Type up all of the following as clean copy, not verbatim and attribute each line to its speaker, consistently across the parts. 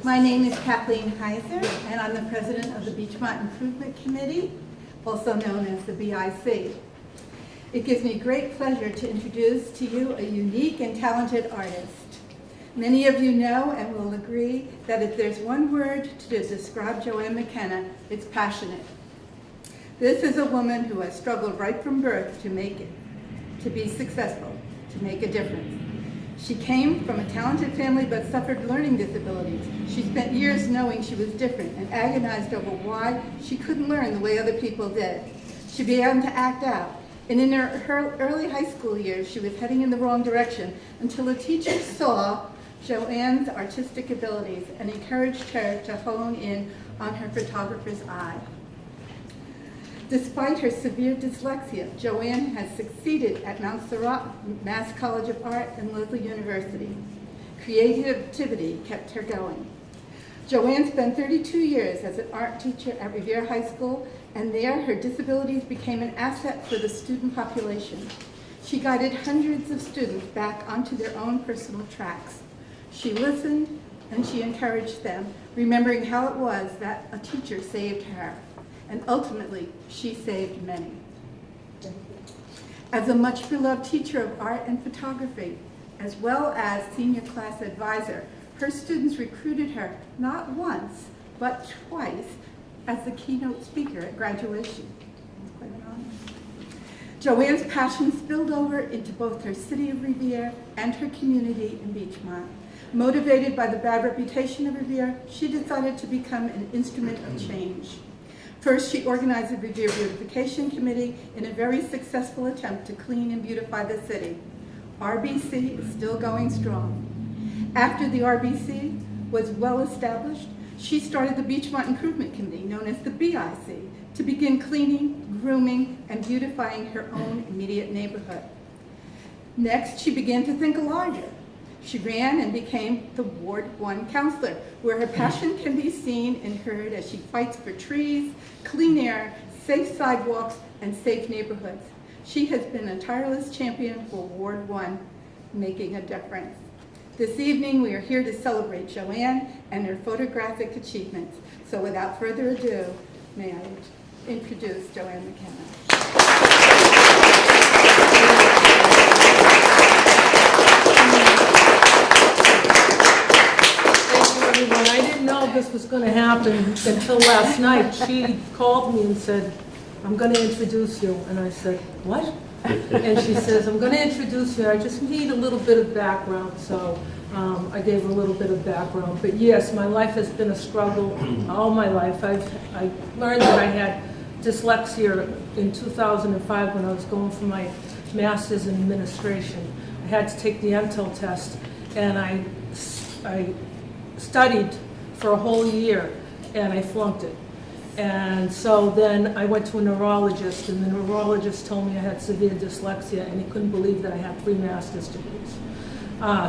Speaker 1: My name is Kathleen Heiser, and I'm the president of the Beachmont Improvement Committee, also known as the BIC. It gives me great pleasure to introduce to you a unique and talented artist. Many of you know and will agree that if there's one word to describe Joanne McKenna, it's passionate. This is a woman who has struggled right from birth to make it, to be successful, to make a difference. She came from a talented family but suffered learning disabilities. She spent years knowing she was different and agonized over why she couldn't learn the way other people did. She began to act out, and in her early high school years, she was heading in the wrong direction until a teacher saw Joanne's artistic abilities and encouraged her to hone in on her photographer's eye. Despite her severe dyslexia, Joanne has succeeded at Mount Serrat, Mass College of Art, and Lesley University. Creativity kept her going. Joanne spent 32 years as an art teacher at Revere High School, and there her disabilities became an asset for the student population. She guided hundreds of students back onto their own personal tracks. She listened and she encouraged them, remembering how it was that a teacher saved her. And ultimately, she saved many. As a much-beloved teacher of art and photography, as well as senior class advisor, her students recruited her not once, but twice as the keynote speaker at graduation. Quite an honor. Joanne's passion spilled over into both her city of Revere and her community in Beachmont. Motivated by the bad reputation of Revere, she decided to become an instrument of change. First, she organized the Revere Beautification Committee in a very successful attempt to clean and beautify the city. RBC is still going strong. After the RBC was well established, she started the Beachmont Improvement Committee, known as the BIC, to begin cleaning, grooming, and beautifying her own immediate neighborhood. Next, she began to think larger. She ran and became the Ward 1 counselor, where her passion can be seen and heard as she fights for trees, clean air, safe sidewalks, and safe neighborhoods. She has been a tireless champion for Ward 1, making a difference. This evening, we are here to celebrate Joanne and her photographic achievements. So without further ado, may I introduce Joanne McKenna.
Speaker 2: I didn't know this was going to happen until last night. She called me and said, I'm going to introduce you. And I said, what? And she says, I'm going to introduce you. I just need a little bit of background. So I gave her a little bit of background. But yes, my life has been a struggle all my life. I learned that I had dyslexia in 2005 when I was going for my master's in administration. I had to take the MTEL test, and I studied for a whole year, and I flunked it. And so then I went to a neurologist, and the neurologist told me I had severe dyslexia, and he couldn't believe that I had 3 master's degrees.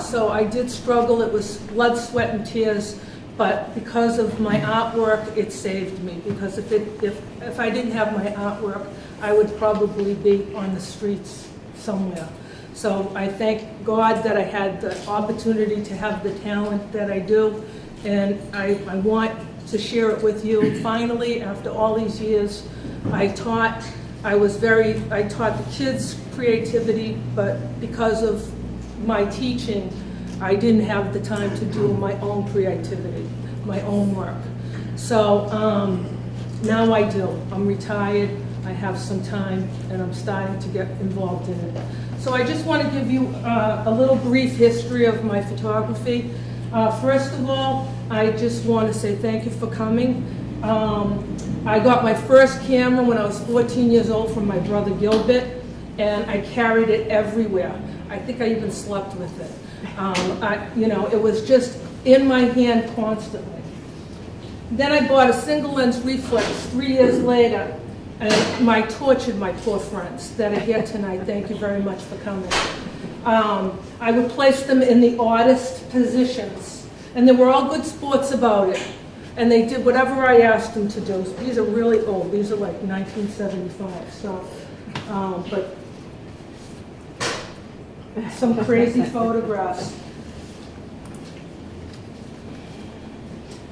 Speaker 2: So I did struggle. It was blood, sweat, and tears, but because of my artwork, it saved me. Because if I didn't have my artwork, I would probably be on the streets somewhere. So I thank God that I had the opportunity to have the talent that I do, and I want to share it with you. Finally, after all these years, I taught the kids creativity, but because of my teaching, I didn't have the time to do my own creativity, my own work. So now I do. I'm retired, I have some time, and I'm starting to get involved in it. So I just want to give you a little brief history of my photography. First of all, I just want to say thank you for coming. I got my first camera when I was 14 years old from my brother Gilbert, and I carried it everywhere. I think I even slept with it. It was just in my hand constantly. Then I bought a single lens reflex 3 years later, and I tortured my poor friends that are here tonight. Thank you very much for coming. I would place them in the oddest positions, and they were all good sports about it, and they did whatever I asked them to do. These are really old. These are like 1975. So, but some crazy photographs.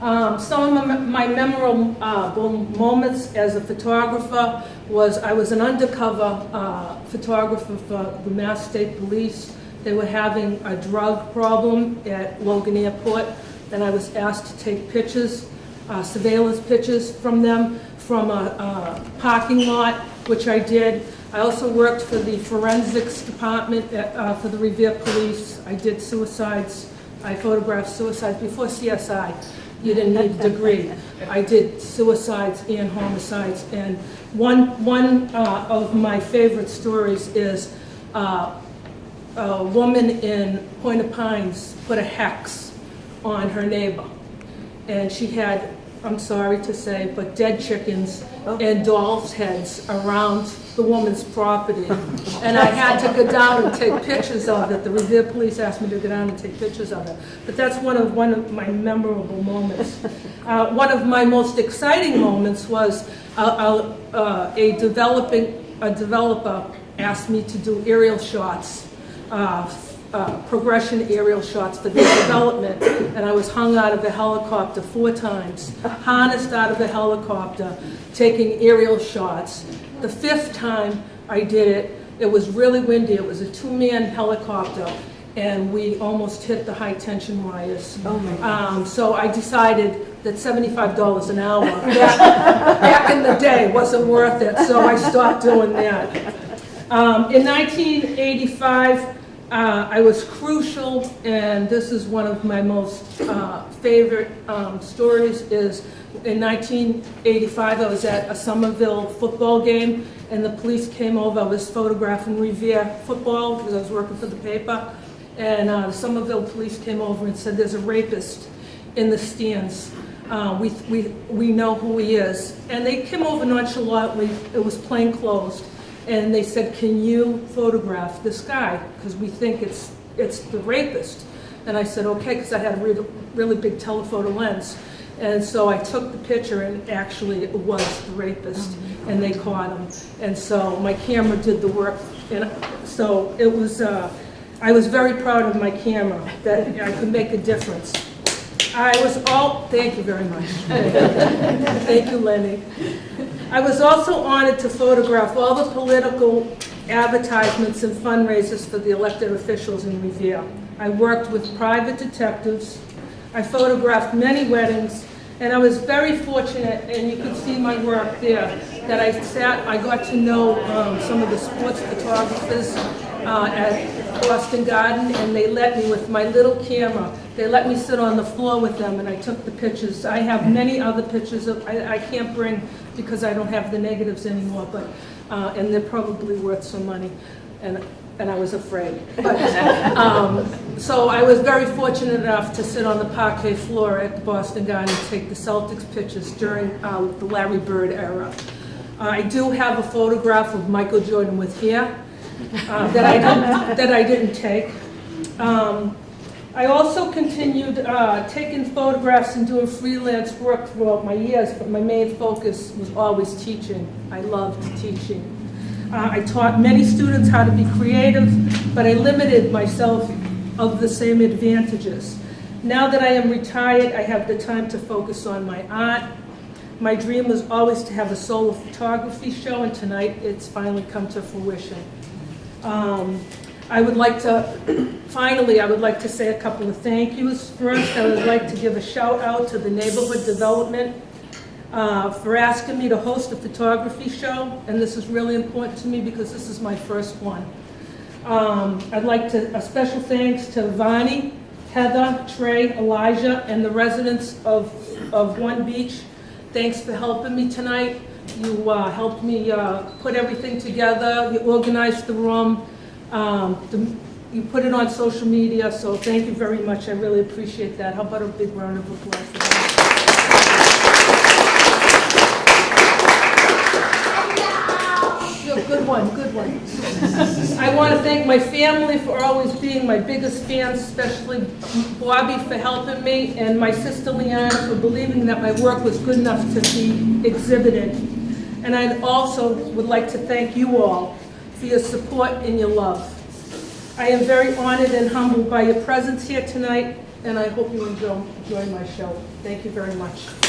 Speaker 2: Some of my memorable moments as a photographer was I was an undercover photographer for the Mass State Police. They were having a drug problem at Logan Airport, and I was asked to take pictures, surveillance pictures from them from a parking lot, which I did. I also worked for the forensics department for the Revere Police. I did suicides. I photographed suicides before CSI. You didn't need a degree. I did suicides and homicides. And one of my favorite stories is a woman in Point Pines put a hex on her neighbor. And she had, I'm sorry to say, but dead chickens and dolls' heads around the woman's property. And I had to go down and take pictures of it. The Revere Police asked me to go down and take pictures of it. But that's one of my memorable moments. One of my most exciting moments was a developer asked me to do aerial shots, progression aerial shots for their development, and I was hung out of a helicopter 4 times, harnessed out of a helicopter, taking aerial shots. The 5th time I did it, it was really windy. It was a 2-man helicopter, and we almost hit the high tension wires.
Speaker 3: Oh my God.
Speaker 2: So I decided that $75 an hour back in the day wasn't worth it, so I stopped doing that. In 1985, I was crucial, and this is one of my most favorite stories, is in 1985 I was at a Somerville football game, and the police came over. I was photographing Revere football because I was working for the paper, and the Somerville police came over and said, there's a rapist in the stands. We know who he is. And they came over nonchalantly. It was plainclothes. And they said, can you photograph this guy? Because we think it's the rapist. And I said, okay, because I had a really big telephoto lens. And so I took the picture, and actually it was the rapist, and they caught him. And so my camera did the work. And so it was, I was very proud of my camera, that I could make a difference. Thank you very much. Thank you, Lenny. I was also honored to photograph all the political advertisements and fundraisers for the elected officials in Revere. I worked with private detectives. I photographed many weddings, and I was very fortunate, and you can see my work there, that I got to know some of the sports photographers at Boston Garden, and they let me, with my little camera, they let me sit on the floor with them, and I took the pictures. I have many other pictures I can't bring because I don't have the negatives anymore, but and they're probably worth some money, and I was afraid. But, so I was very fortunate enough to sit on the parquet floor at the Boston Garden and take the Celtics pictures during the Larry Bird era. I do have a photograph of Michael Jordan with hair that I didn't take. I also continued taking photographs and doing freelance work throughout my years, but my main focus was always teaching. I loved teaching. I taught many students how to be creative, but I limited myself of the same advantages. Now that I am retired, I have the time to focus on my art. My dream was always to have a solo photography show, and tonight it's finally come to fruition. I would like to, finally, I would like to say a couple of thank yous. First, I would like to give a shout out to the neighborhood development for asking me to host a photography show, and this is really important to me because this is my first one. I'd like to, a special thanks to Vani, Heather, Trey, Elijah, and the residents of One Beach. Thanks for helping me tonight. You helped me put everything together. You organized the room. You put it on social media, so thank you very much. I really appreciate that. How about a big round of applause for that? Good one, good one. I want to thank my family for always being my biggest fans, especially Bobby for helping me, and my sister Leanna for believing that my work was good enough to be exhibited. And I also would like to thank you all for your support and your love. I am very honored and humbled by your presence here tonight, and I hope you enjoy my show. Thank you very much.